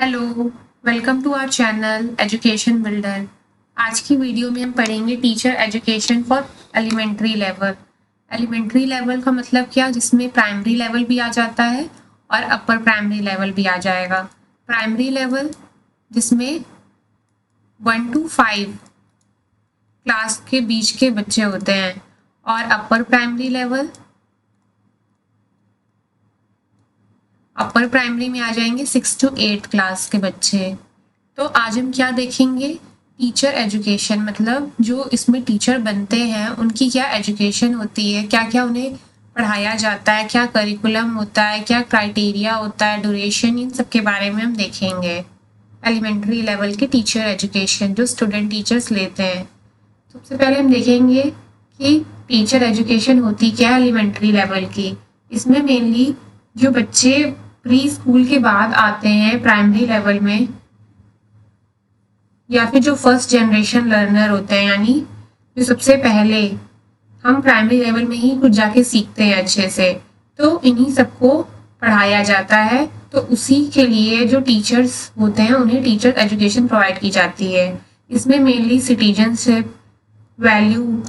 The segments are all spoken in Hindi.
Hello, welcome to our channel education builder. आज की वीडियो में हम पढ़ेंगे teacher education for elementary level. Elementary level का मतलब क्या, जिसमें प्राइमरी लेवल भी आ जाता है और अपर प्राइमरी लेवल भी आ जाएगा। प्राइमरी लेवल जिसमें 1 to 5 क्लास के बीच के बच्चे होते हैं, और अपर प्राइमरी में आ जाएंगे 6 to 8 क्लास के बच्चे। तो आज हम क्या देखेंगे, टीचर एजुकेशन, मतलब जो इसमें टीचर बनते हैं उनकी क्या एजुकेशन होती है, क्या क्या उन्हें पढ़ाया जाता है, क्या करिकुलम होता है, क्या क्राइटेरिया होता है, ड्यूरेशन, इन सब के बारे में हम देखेंगे। एलिमेंट्री लेवल के टीचर एजुकेशन जो स्टूडेंट टीचर्स लेते हैं। सबसे पहले हम देखेंगे कि टीचर एजुकेशन होती क्या है एलिमेंट्री लेवल की। इसमें मेनली जो बच्चे प्री स्कूल के बाद आते हैं प्राइमरी लेवल में, या फिर जो फर्स्ट जनरेशन लर्नर होते हैं, यानी जो सबसे पहले हम प्राइमरी लेवल में ही कुछ जाके सीखते हैं अच्छे से, तो इन्हीं सबको पढ़ाया जाता है। तो उसी के लिए जो टीचर्स होते हैं उन्हें टीचर एजुकेशन प्रोवाइड की जाती है। इसमें मेनली सिटीजनशिप, वैल्यू,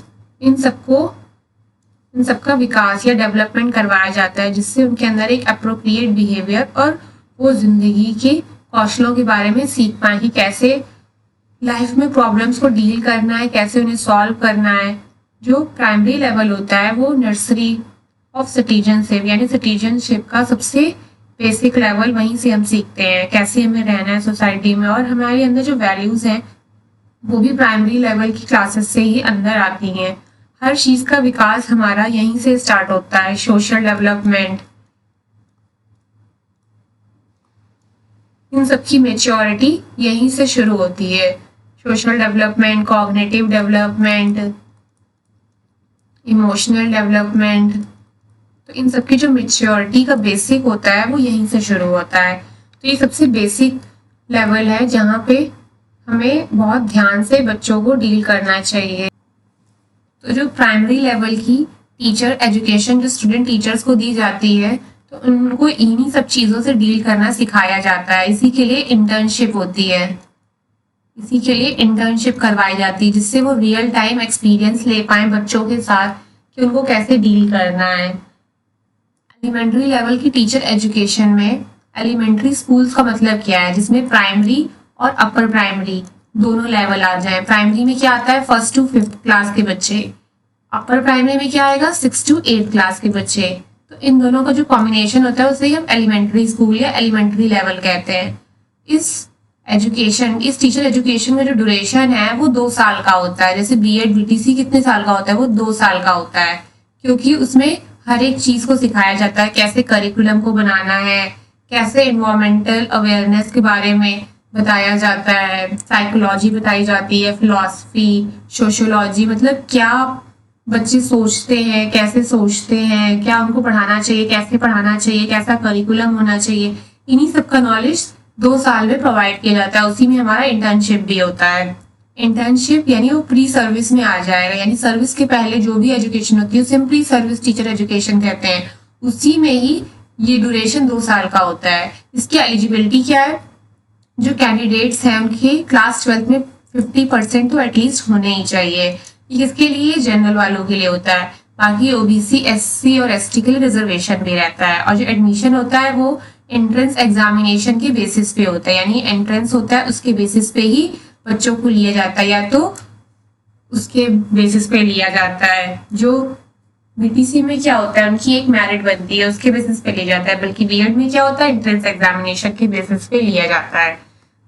इन सबका विकास या डेवलपमेंट करवाया जाता है, जिससे उनके अंदर एक अप्रोप्रिएट बिहेवियर और वो जिंदगी के कौशलों के बारे में सीख पाए कि कैसे लाइफ में प्रॉब्लम्स को डील करना है, कैसे उन्हें सॉल्व करना है। जो प्राइमरी लेवल होता है वो नर्सरी ऑफ सिटीजनशिप, यानी सिटीजनशिप का सबसे बेसिक लेवल, वहीं से हम सीखते हैं कैसे हमें रहना है सोसाइटी में, और हमारे अंदर जो वैल्यूज हैं वो भी प्राइमरी लेवल की क्लासेस से ही अंदर आती हैं। हर चीज का विकास हमारा यहीं से स्टार्ट होता है। सोशल डेवलपमेंट, इन सब की मेच्योरिटी यहीं से शुरू होती है। Social development, cognitive development, emotional development, तो इन सब की जो मेच्योरिटी का बेसिक होता है वो यहीं से शुरू होता है। तो ये सबसे बेसिक लेवल है जहाँ पे हमें बहुत ध्यान से बच्चों को डील करना चाहिए। तो जो प्राइमरी लेवल की टीचर एजुकेशन जो स्टूडेंट टीचर्स को दी जाती है, तो उनको इन्हीं सब चीज़ों से डील करना सिखाया जाता है। इसी के लिए इंटर्नशिप होती है, इसी के लिए इंटर्नशिप करवाई जाती है, जिससे वो रियल टाइम एक्सपीरियंस ले पाए बच्चों के साथ कि उनको कैसे डील करना है। एलिमेंट्री लेवल की टीचर एजुकेशन में एलिमेंट्री स्कूल्स का मतलब क्या है, जिसमें प्राइमरी और अपर प्राइमरी दोनों लेवल आ जाए। प्राइमरी में क्या आता है 1st to 5th क्लास के बच्चे, अपर प्राइमरी में क्या आएगा 6 to 8 क्लास के बच्चे। तो इन दोनों का जो कॉम्बिनेशन होता है उसे हम एलिमेंट्री स्कूल या एलिमेंट्री लेवल कहते हैं। इस टीचर एजुकेशन का जो ड्यूरेशन है वो 2 साल का होता है। जैसे बीएड बीटीसी कितने साल का होता है, वो 2 साल का होता है, क्योंकि उसमें हर एक चीज को सिखाया जाता है, कैसे करिकुलम को बनाना है, कैसे इन्वायरमेंटल अवेयरनेस के बारे में बताया जाता है, साइकोलॉजी बताई जाती है, फिलॉसफी, सोशियोलॉजी, मतलब क्या बच्चे सोचते हैं, कैसे सोचते हैं, क्या उनको पढ़ाना चाहिए, कैसे पढ़ाना चाहिए, कैसा करिकुलम होना चाहिए, इन्हीं सब का नॉलेज 2 साल में प्रोवाइड किया जाता है। उसी में हमारा इंटर्नशिप भी होता है। इंटर्नशिप यानी वो प्री सर्विस में आ जाएगा, यानी सर्विस के पहले जो भी एजुकेशन होती है उसे हम प्री सर्विस टीचर एजुकेशन कहते हैं। उसी में ही ये ड्यूरेशन 2 साल का होता है। इसकी एलिजिबिलिटी क्या है, जो कैंडिडेट्स हैं उनके क्लास 12th में 50% तो एटलीस्ट होने ही चाहिए। ये किसके लिए, जनरल वालों के लिए होता है। बाकी ओबीसी, एससी और एसटी के लिए रिजर्वेशन भी रहता है। और जो एडमिशन होता है वो एंट्रेंस एग्जामिनेशन के बेसिस पे होता है, यानी एंट्रेंस होता है उसके बेसिस पे ही बच्चों को लिया जाता है, या तो उसके बेसिस पे लिया जाता है। जो बीटीसी में क्या होता है, उनकी एक मेरिट बनती है, उसके बेसिस पे लिया जाता है, बल्कि बीएड में क्या होता है, एंट्रेंस एग्जामिनेशन के बेसिस पे लिया जाता है।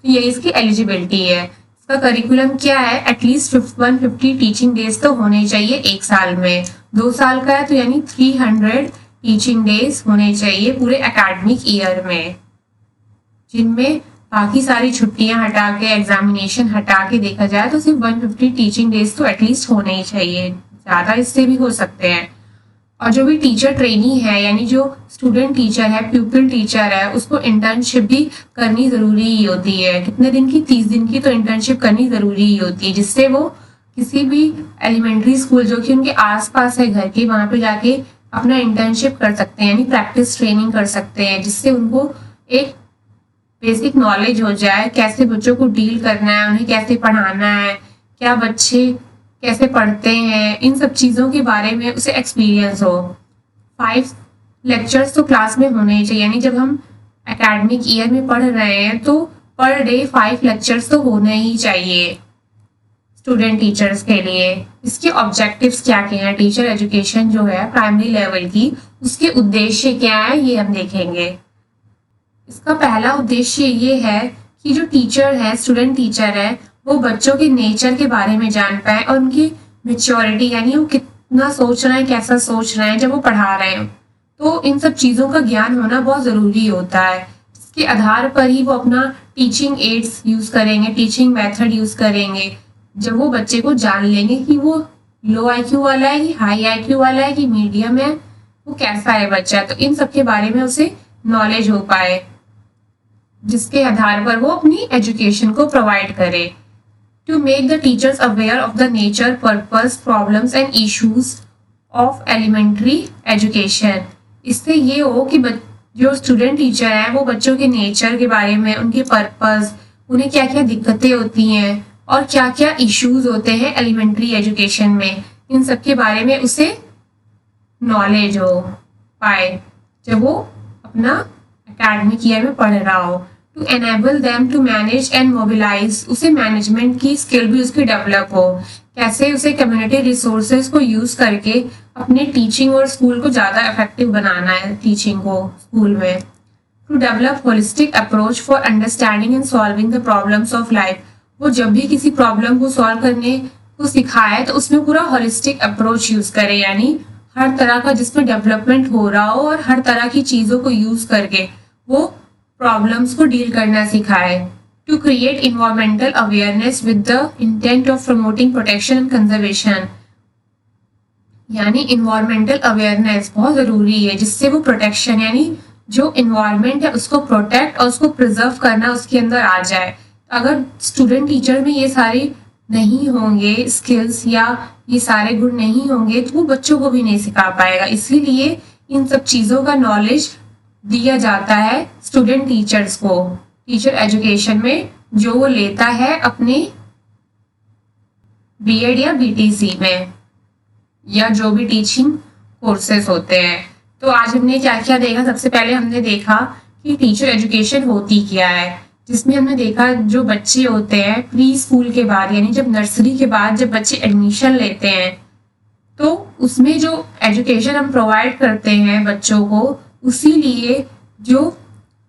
तो ये इसकी एलिजिबिलिटी है। इसका करिकुलम क्या है, एटलीस्ट 150 टीचिंग डेज तो होने चाहिए एक साल में। 2 साल का है तो यानी 300 टीचिंग डेज होने चाहिए पूरे एकेडमिक ईयर में, जिनमें बाकी सारी छुट्टियां हटा के, एग्जामिनेशन हटा के देखा जाए तो सिर्फ 150 टीचिंग डेज तो एटलीस्ट होने ही चाहिए। ज्यादा इससे भी हो सकते हैं। और जो भी टीचर ट्रेनी है, यानी जो स्टूडेंट टीचर है, प्यूपिल टीचर है, उसको इंटर्नशिप भी करनी जरूरी ही होती है। कितने दिन की, 30 दिन की तो इंटर्नशिप करनी जरूरी ही होती है, जिससे वो किसी भी एलिमेंट्री स्कूल जो कि उनके आसपास है घर के, वहां पे जाके अपना इंटर्नशिप कर सकते हैं, यानी प्रैक्टिस ट्रेनिंग कर सकते हैं, जिससे उनको एक बेसिक नॉलेज हो जाए, कैसे बच्चों को डील करना है, उन्हें कैसे पढ़ाना है, क्या बच्चे कैसे पढ़ते हैं, इन सब चीज़ों के बारे में उसे एक्सपीरियंस हो। 5 लेक्चर्स तो क्लास में होने ही चाहिए, यानी जब हम एकेडमिक ईयर में पढ़ रहे हैं तो पर डे 5 लेक्चर्स तो होने ही चाहिए स्टूडेंट टीचर्स के लिए। इसके ऑब्जेक्टिव्स क्या क्या हैं, टीचर एजुकेशन जो है प्राइमरी लेवल की, उसके उद्देश्य क्या है ये हम देखेंगे। इसका पहला उद्देश्य ये है कि जो टीचर है, स्टूडेंट टीचर है, वो बच्चों के नेचर के बारे में जान पाए और उनकी मेच्योरिटी, यानी वो कितना सोच रहे हैं, कैसा सोच रहे हैं जब वो पढ़ा रहे हैं। तो इन सब चीज़ों का ज्ञान होना बहुत ज़रूरी होता है। इसके आधार पर ही वो अपना टीचिंग एड्स यूज़ करेंगे, टीचिंग मेथड यूज़ करेंगे। जब वो बच्चे को जान लेंगे कि वो लो IQ वाला है कि हाई IQ वाला है कि मीडियम है, वो कैसा है बच्चा, तो इन सब के बारे में उसे नॉलेज हो पाए, जिसके आधार पर वो अपनी एजुकेशन को प्रोवाइड करे। To make the teachers aware of the nature, purpose, problems and issues of elementary education. इससे ये हो कि जो स्टूडेंट टीचर है वो बच्चों के नेचर के बारे में, उनके पर्पस, उन्हें क्या क्या दिक्कतें होती हैं और क्या क्या इश्यूज होते हैं एलिमेंट्री एजुकेशन में, इन सब के बारे में उसे नॉलेज हो पाए जब वो अपना एकेडमिक ईयर में पढ़ रहा हो। To enable them to manage and mobilise, उसे मैनेजमेंट की स्किल भी उसकी डेवलप हो, कैसे उसे कम्युनिटी रिसोर्सेज को यूज करके अपने टीचिंग और स्कूल को ज़्यादा इफेक्टिव बनाना है, टीचिंग को स्कूल में। To develop holistic approach for understanding and solving the problems of life, वो जब भी किसी प्रॉब्लम को सॉल्व करने को सिखाए तो उसमें पूरा होलिस्टिक अप्रोच यूज करे, यानी हर तरह का जिसमें डेवलपमेंट हो रहा हो और हर तरह की चीज़ों को यूज करके वो प्रॉब्लम्स को डील करना सिखाए। To create environmental awareness with the intent of promoting protection and conservation, यानी इन्वायरमेंटल अवेयरनेस बहुत ज़रूरी है, जिससे वो प्रोटेक्शन, यानी जो इन्वायरमेंट है उसको प्रोटेक्ट और उसको प्रिजर्व करना उसके अंदर आ जाए। अगर स्टूडेंट टीचर में ये सारे नहीं होंगे स्किल्स या ये सारे गुण नहीं होंगे तो वो बच्चों को भी नहीं सिखा पाएगा। इसीलिए इन सब चीज़ों का नॉलेज दिया जाता है स्टूडेंट टीचर्स को टीचर एजुकेशन में, जो वो लेता है अपने BEd या BTC में या जो भी टीचिंग कोर्सेज होते हैं। तो आज हमने क्या क्या देखा, सबसे पहले हमने देखा कि टीचर एजुकेशन होती क्या है, जिसमें हमने देखा जो बच्चे होते हैं प्री स्कूल के बाद, यानी जब नर्सरी के बाद जब बच्चे एडमिशन लेते हैं तो उसमें जो एजुकेशन हम प्रोवाइड करते हैं बच्चों को, उसी लिए जो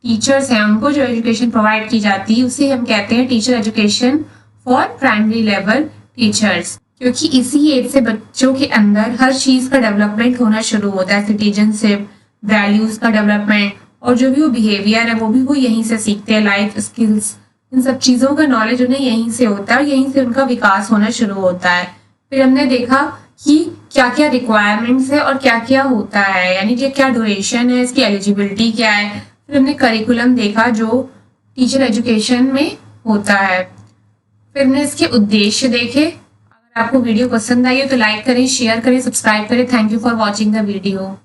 टीचर्स हैं उनको जो एजुकेशन प्रोवाइड की जाती है उसे हम कहते हैं teacher education for primary level teachers, क्योंकि इसी एज से बच्चों के अंदर हर चीज़ का डेवलपमेंट होना शुरू होता है, सिटीजनशिप, वैल्यूज़ का डेवलपमेंट, और जो भी वो बिहेवियर है वो यहीं से सीखते हैं, लाइफ स्किल्स, इन सब चीज़ों का नॉलेज उन्हें यहीं से होता है, यहीं से उनका विकास होना शुरू होता है। फिर हमने देखा कि क्या क्या रिक्वायरमेंट्स है और क्या क्या होता है, यानी कि क्या ड्यूरेशन है, इसकी एलिजिबिलिटी क्या है। फिर हमने करिकुलम देखा जो टीचर एजुकेशन में होता है। फिर हमने इसके उद्देश्य देखे। अगर आपको वीडियो पसंद आई हो तो लाइक करें, शेयर करें, सब्सक्राइब करें। Thank you for watching the video.